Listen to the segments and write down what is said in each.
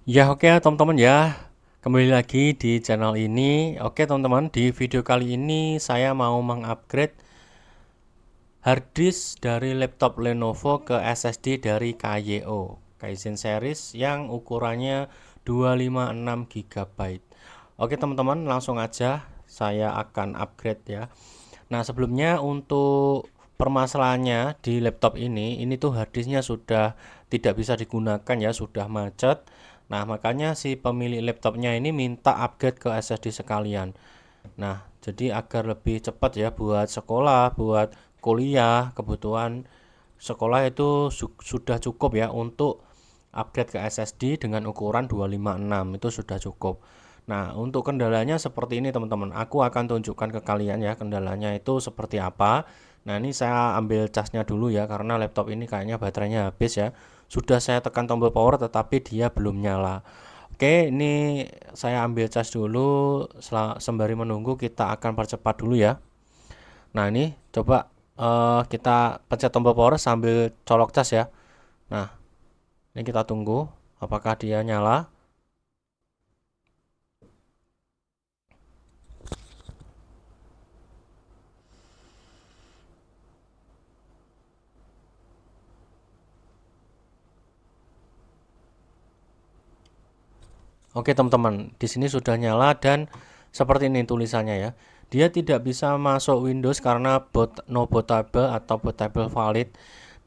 Ya oke teman-teman ya, kembali lagi di channel ini. Oke teman-teman, di video kali ini saya mau mengupgrade harddisk dari laptop Lenovo ke SSD dari Kayo Kaizen series yang ukurannya 256 GB. Oke teman-teman, langsung aja saya akan upgrade ya. Nah sebelumnya untuk permasalahannya di laptop ini tuh harddisknya sudah tidak bisa digunakan ya, sudah macet. Nah makanya si pemilik laptopnya ini minta upgrade ke SSD sekalian. Nah jadi agar lebih cepat ya buat sekolah, buat kuliah, kebutuhan sekolah itu sudah cukup ya untuk upgrade ke SSD dengan ukuran 256 itu sudah cukup. Nah, untuk kendalanya seperti ini teman-teman. Aku akan tunjukkan ke kalian ya kendalanya itu seperti apa. Nah, ini saya ambil casnya dulu ya karena laptop ini kayaknya baterainya habis ya. Sudah saya tekan tombol power tetapi dia belum nyala. Oke, ini saya ambil cas dulu sembari menunggu kita akan percepat dulu ya. Nah, ini coba kita pencet tombol power sambil colok cas ya. Nah, ini kita tunggu apakah dia nyala. Oke teman-teman, di sini sudah nyala dan seperti ini tulisannya ya. Dia tidak bisa masuk Windows karena no bootable atau bootable valid.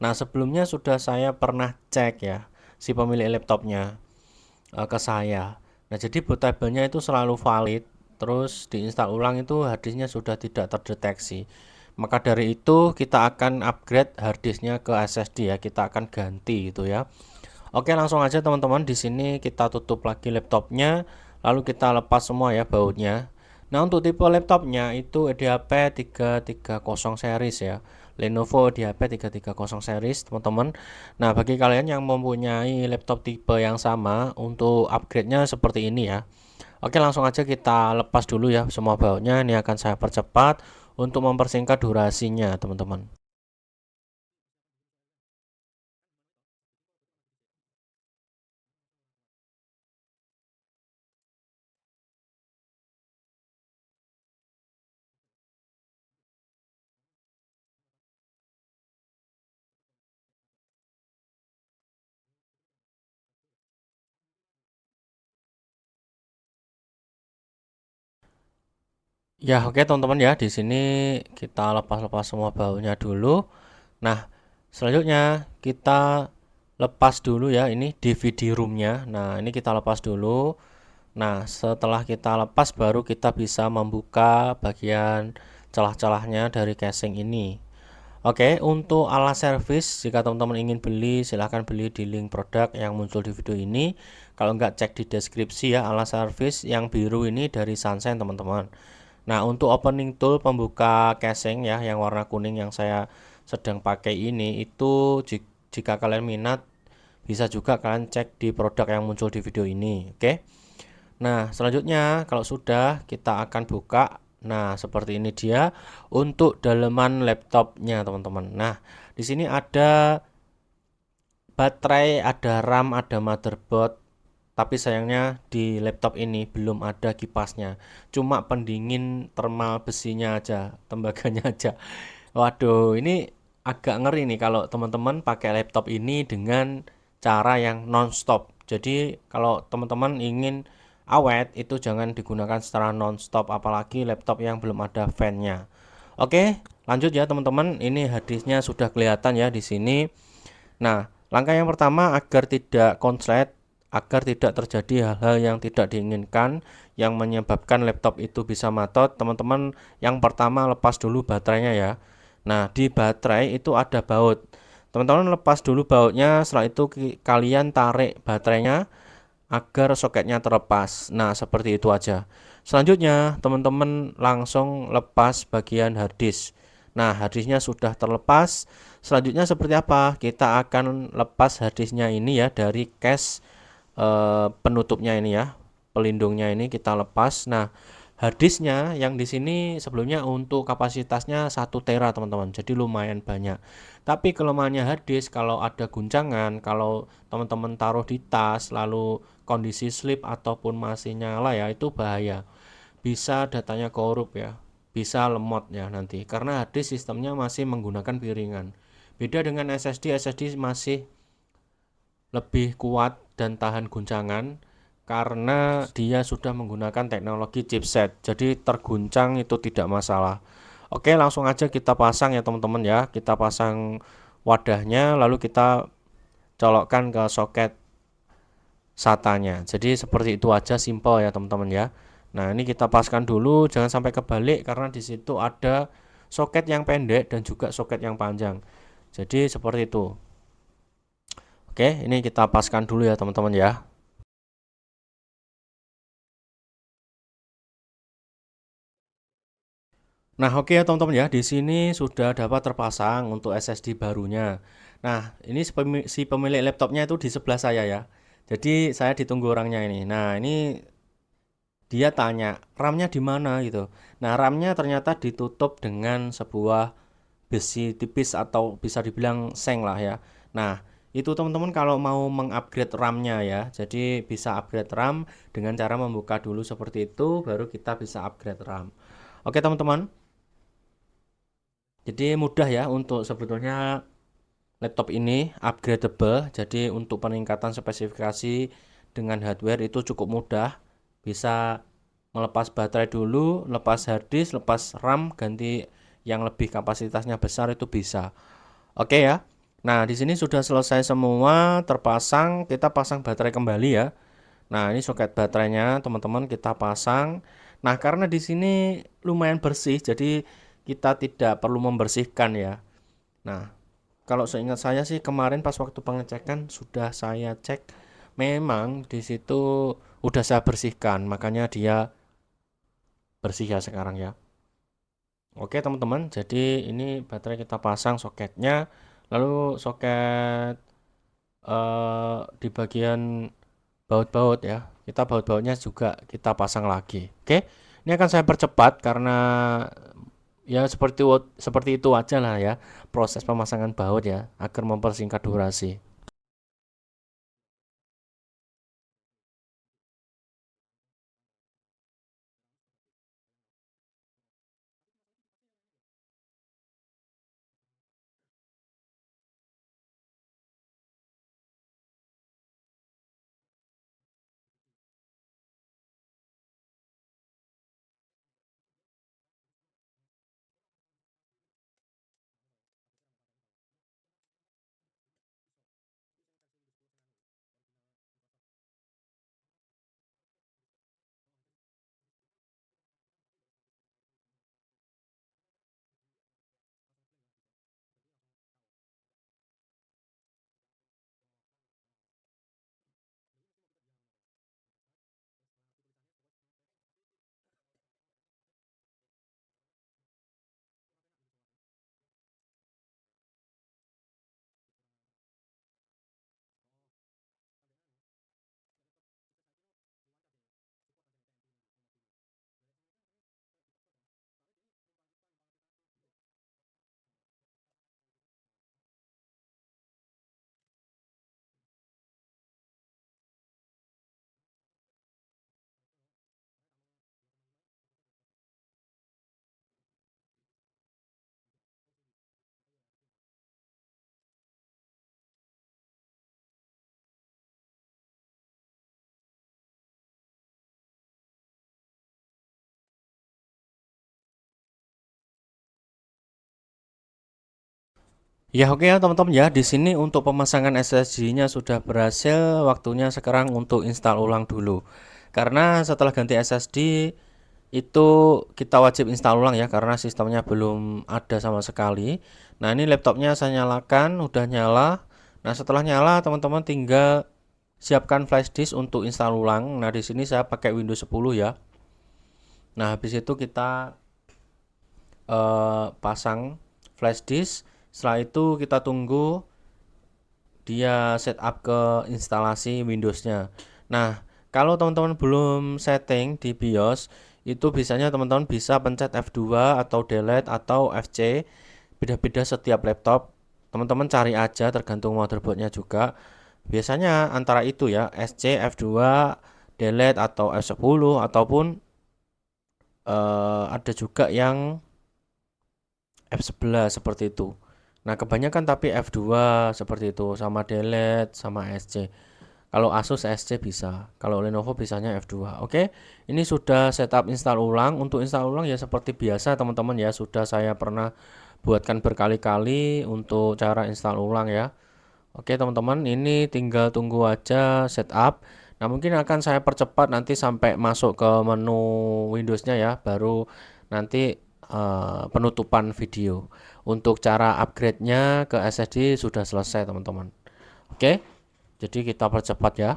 Nah sebelumnya sudah saya pernah cek ya si pemilik laptopnya ke saya. Nah jadi bootable-nya itu selalu valid. Terus diinstal ulang itu harddisknya sudah tidak terdeteksi. Maka dari itu kita akan upgrade harddisknya ke SSD ya. Kita akan ganti itu ya. Oke, langsung aja teman-teman. Di sini kita tutup lagi laptopnya, lalu kita lepas semua ya bautnya. Nah, untuk tipe laptopnya itu EDHP 330 series ya. Lenovo EDHP 330 series, teman-teman. Nah, bagi kalian yang mempunyai laptop tipe yang sama, untuk upgrade-nya seperti ini ya. Oke, langsung aja kita lepas dulu ya semua bautnya. Ini akan saya percepat untuk mempersingkat durasinya, teman-teman. Ya, oke teman-teman ya, di sini kita lepas-lepas semua baunya dulu. Nah, selanjutnya kita lepas dulu ya ini DVD roomnya. Nah, ini kita lepas dulu. Nah, setelah kita lepas baru kita bisa membuka bagian celah-celahnya dari casing ini. Oke, untuk alat servis jika teman-teman ingin beli silahkan beli di link produk yang muncul di video ini. Kalau nggak cek di deskripsi ya, alat servis yang biru ini dari Sunshine teman-teman. Nah, untuk opening tool pembuka casing ya yang warna kuning yang saya sedang pakai ini itu jika kalian minat bisa juga kalian cek di produk yang muncul di video ini. Oke. Nah, selanjutnya kalau sudah kita akan buka. Nah, seperti ini dia untuk daleman laptopnya, teman-teman. Nah, di sini ada baterai, ada RAM, ada motherboard. Tapi sayangnya di laptop ini belum ada kipasnya. Cuma pendingin thermal besinya aja, tembaganya aja. Waduh, ini agak ngeri nih kalau teman-teman pakai laptop ini dengan cara yang non-stop. Jadi kalau teman-teman ingin awet itu jangan digunakan secara non-stop apalagi laptop yang belum ada fan-nya. Oke, lanjut ya teman-teman. Ini hadisnya sudah kelihatan ya di sini. Nah, langkah yang pertama agar tidak konslet, agar tidak terjadi hal-hal yang tidak diinginkan yang menyebabkan laptop itu bisa matot, teman-teman yang pertama lepas dulu baterainya ya. Nah, di baterai itu ada baut. Teman-teman lepas dulu bautnya, setelah itu kalian tarik baterainya agar soketnya terlepas. Nah, seperti itu aja. Selanjutnya, teman-teman langsung lepas bagian harddisk. Nah, harddisknya sudah terlepas. Selanjutnya seperti apa? Kita akan lepas harddisknya ini ya dari case penutupnya ini ya, pelindungnya ini kita lepas. Nah, Harddisknya yang di sini sebelumnya untuk kapasitasnya 1 tera teman-teman, jadi lumayan banyak. Tapi kelemahannya harddisk kalau ada guncangan, kalau teman-teman taruh di tas lalu kondisi sleep ataupun masih nyala ya itu bahaya. Bisa datanya korup ya, bisa lemot ya nanti karena harddisk sistemnya masih menggunakan piringan. Beda dengan SSD, SSD masih lebih kuat dan tahan guncangan karena dia sudah menggunakan teknologi chipset. Jadi terguncang itu tidak masalah. Oke, langsung aja kita pasang ya teman-teman ya. Kita pasang wadahnya lalu kita colokkan ke soket SATA-nya. Jadi seperti itu aja, simple ya teman-teman ya. Nah, ini kita paskan dulu, jangan sampai kebalik karena di situ ada soket yang pendek dan juga soket yang panjang. Jadi seperti itu. Oke, ini kita paskan dulu ya teman-teman ya. Nah, oke ya teman-teman ya, di sini sudah dapat terpasang untuk SSD barunya. Nah, ini si pemilik laptopnya itu di sebelah saya ya. Jadi saya ditunggu orangnya ini. Nah, ini dia tanya RAM-nya di mana gitu. Nah, RAM-nya ternyata ditutup dengan sebuah besi tipis atau bisa dibilang seng lah ya. Nah, itu teman-teman kalau mau mengupgrade RAM-nya ya. Jadi bisa upgrade RAM dengan cara membuka dulu seperti itu, baru kita bisa upgrade RAM. Oke teman-teman, jadi mudah ya untuk sebetulnya laptop ini upgradable. Jadi untuk peningkatan spesifikasi dengan hardware itu cukup mudah. Bisa melepas baterai dulu, lepas hard disk, lepas RAM, ganti yang lebih kapasitasnya besar itu bisa. Oke ya. Nah, di sini sudah selesai semua terpasang, kita pasang baterai kembali ya. Nah, ini soket baterainya teman-teman kita pasang. Nah, karena di sini lumayan bersih, jadi kita tidak perlu membersihkan ya. Nah, kalau seingat saya sih kemarin pas waktu pengecekan sudah saya cek, memang di situ udah saya bersihkan, makanya dia bersih ya sekarang ya. Oke teman-teman, jadi ini baterai kita pasang soketnya, lalu soket di bagian baut-baut ya, kita baut-bautnya juga kita pasang lagi. Oke, ini akan saya percepat karena ya seperti itu aja lah ya proses pemasangan baut ya agar mempersingkat durasi. Ya oke ya teman-teman ya, di sini untuk pemasangan SSD-nya sudah berhasil, waktunya sekarang untuk install ulang dulu. Karena setelah ganti SSD itu kita wajib install ulang ya karena sistemnya belum ada sama sekali. Nah, ini laptopnya saya nyalakan, udah nyala. Nah, setelah nyala teman-teman tinggal siapkan flash disk untuk install ulang. Nah, di sini saya pakai Windows 10 ya. Nah, habis itu kita pasang flash disk. Setelah itu kita tunggu dia setup ke instalasi Windows-nya. Nah, kalau teman-teman belum setting di BIOS, itu biasanya teman-teman bisa pencet F2 atau delete atau FC, beda-beda setiap laptop. Teman-teman cari aja tergantung motherboardnya juga. Biasanya antara itu ya, SC, F2, delete atau F10 ataupun ada juga yang F11 seperti itu. Nah, kebanyakan tapi F2 seperti itu sama delete sama SC. Kalau Asus SC bisa, kalau Lenovo bisanya F2. Oke, ini sudah setup install ulang. Untuk install ulang ya seperti biasa teman-teman ya, sudah saya pernah buatkan berkali-kali untuk cara install ulang ya. Oke teman-teman, ini tinggal tunggu aja setup. Nah mungkin akan saya percepat nanti sampai masuk ke menu Windows-nya ya, baru nanti penutupan video. Untuk cara upgrade-nya ke SSD sudah selesai teman-teman. Oke, jadi kita percepat ya.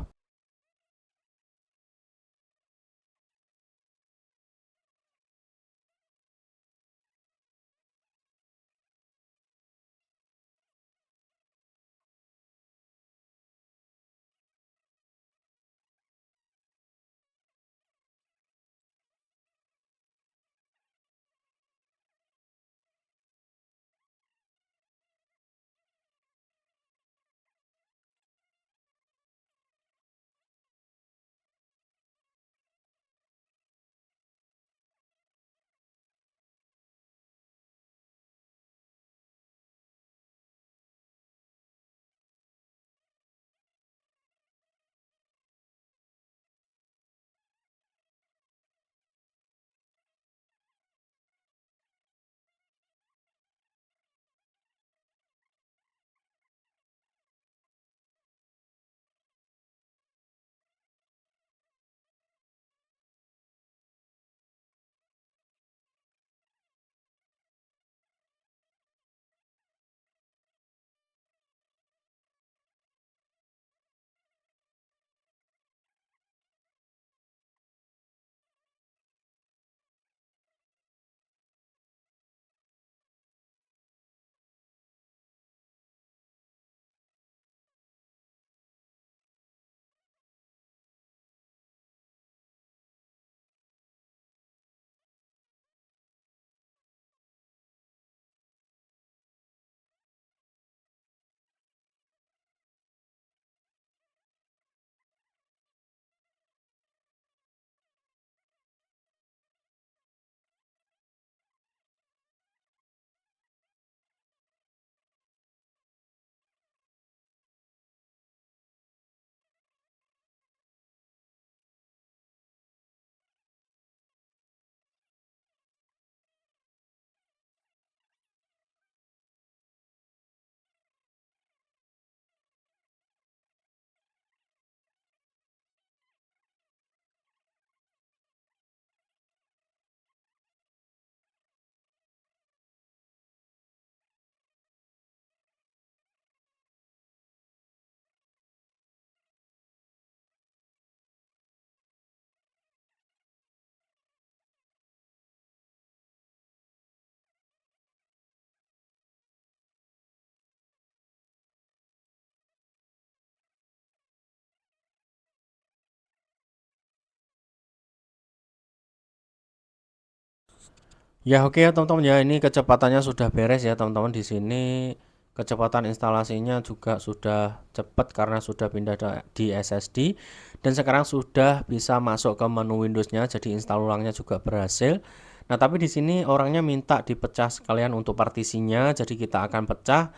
Ya oke ya teman-teman ya, ini kecepatannya sudah beres ya teman-teman. Di sini kecepatan instalasinya juga sudah cepat karena sudah pindah di SSD, dan sekarang sudah bisa masuk ke menu Windows-nya, jadi install ulangnya juga berhasil. Nah tapi di sini orangnya minta dipecah sekalian untuk partisinya, jadi kita akan pecah.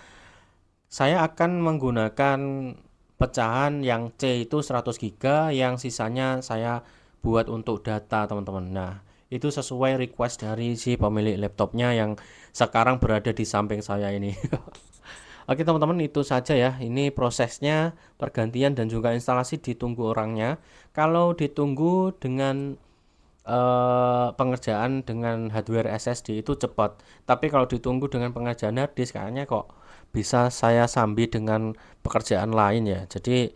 Saya akan menggunakan pecahan yang C itu 100 GB, yang sisanya saya buat untuk data teman-teman. Nah, itu sesuai request dari si pemilik laptopnya yang sekarang berada di samping saya ini. Oke teman-teman, itu saja ya. Ini prosesnya pergantian dan juga instalasi ditunggu orangnya. Kalau ditunggu dengan pengerjaan dengan hardware SSD itu cepat. Tapi kalau ditunggu dengan pengerjaan hard disk kayaknya kok bisa saya sambil dengan pekerjaan lain ya. Jadi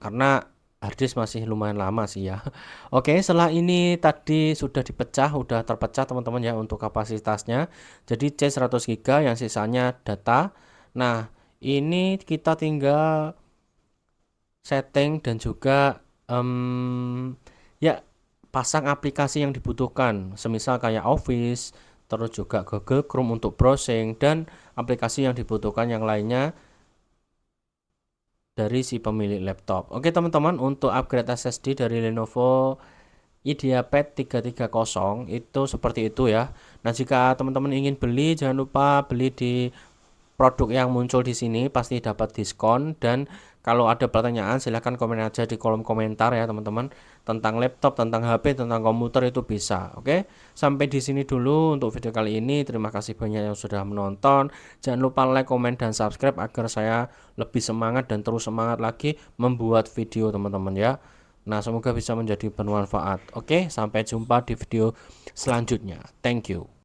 karena harddisk masih lumayan lama sih ya. Oke, setelah ini tadi sudah dipecah, udah terpecah teman-teman ya untuk kapasitasnya. Jadi C 100 GB yang sisanya data. Nah, ini kita tinggal setting dan juga ya pasang aplikasi yang dibutuhkan, semisal kayak Office, terus juga Google Chrome untuk browsing, dan aplikasi yang dibutuhkan yang lainnya dari si pemilik laptop. Oke teman-teman, untuk upgrade SSD dari Lenovo IdeaPad 330 itu seperti itu ya. Nah, jika teman-teman ingin beli, jangan lupa beli di produk yang muncul di sini, pasti dapat diskon. Dan kalau ada pertanyaan silahkan komen aja di kolom komentar ya teman-teman, tentang laptop, tentang HP, tentang komputer itu bisa. Oke, sampai di sini dulu untuk video kali ini. Terima kasih banyak yang sudah menonton. Jangan lupa like, komen, dan subscribe agar saya lebih semangat dan terus semangat lagi membuat video teman-teman ya. Nah, semoga bisa menjadi bermanfaat. Oke, sampai jumpa di video selanjutnya. Thank you.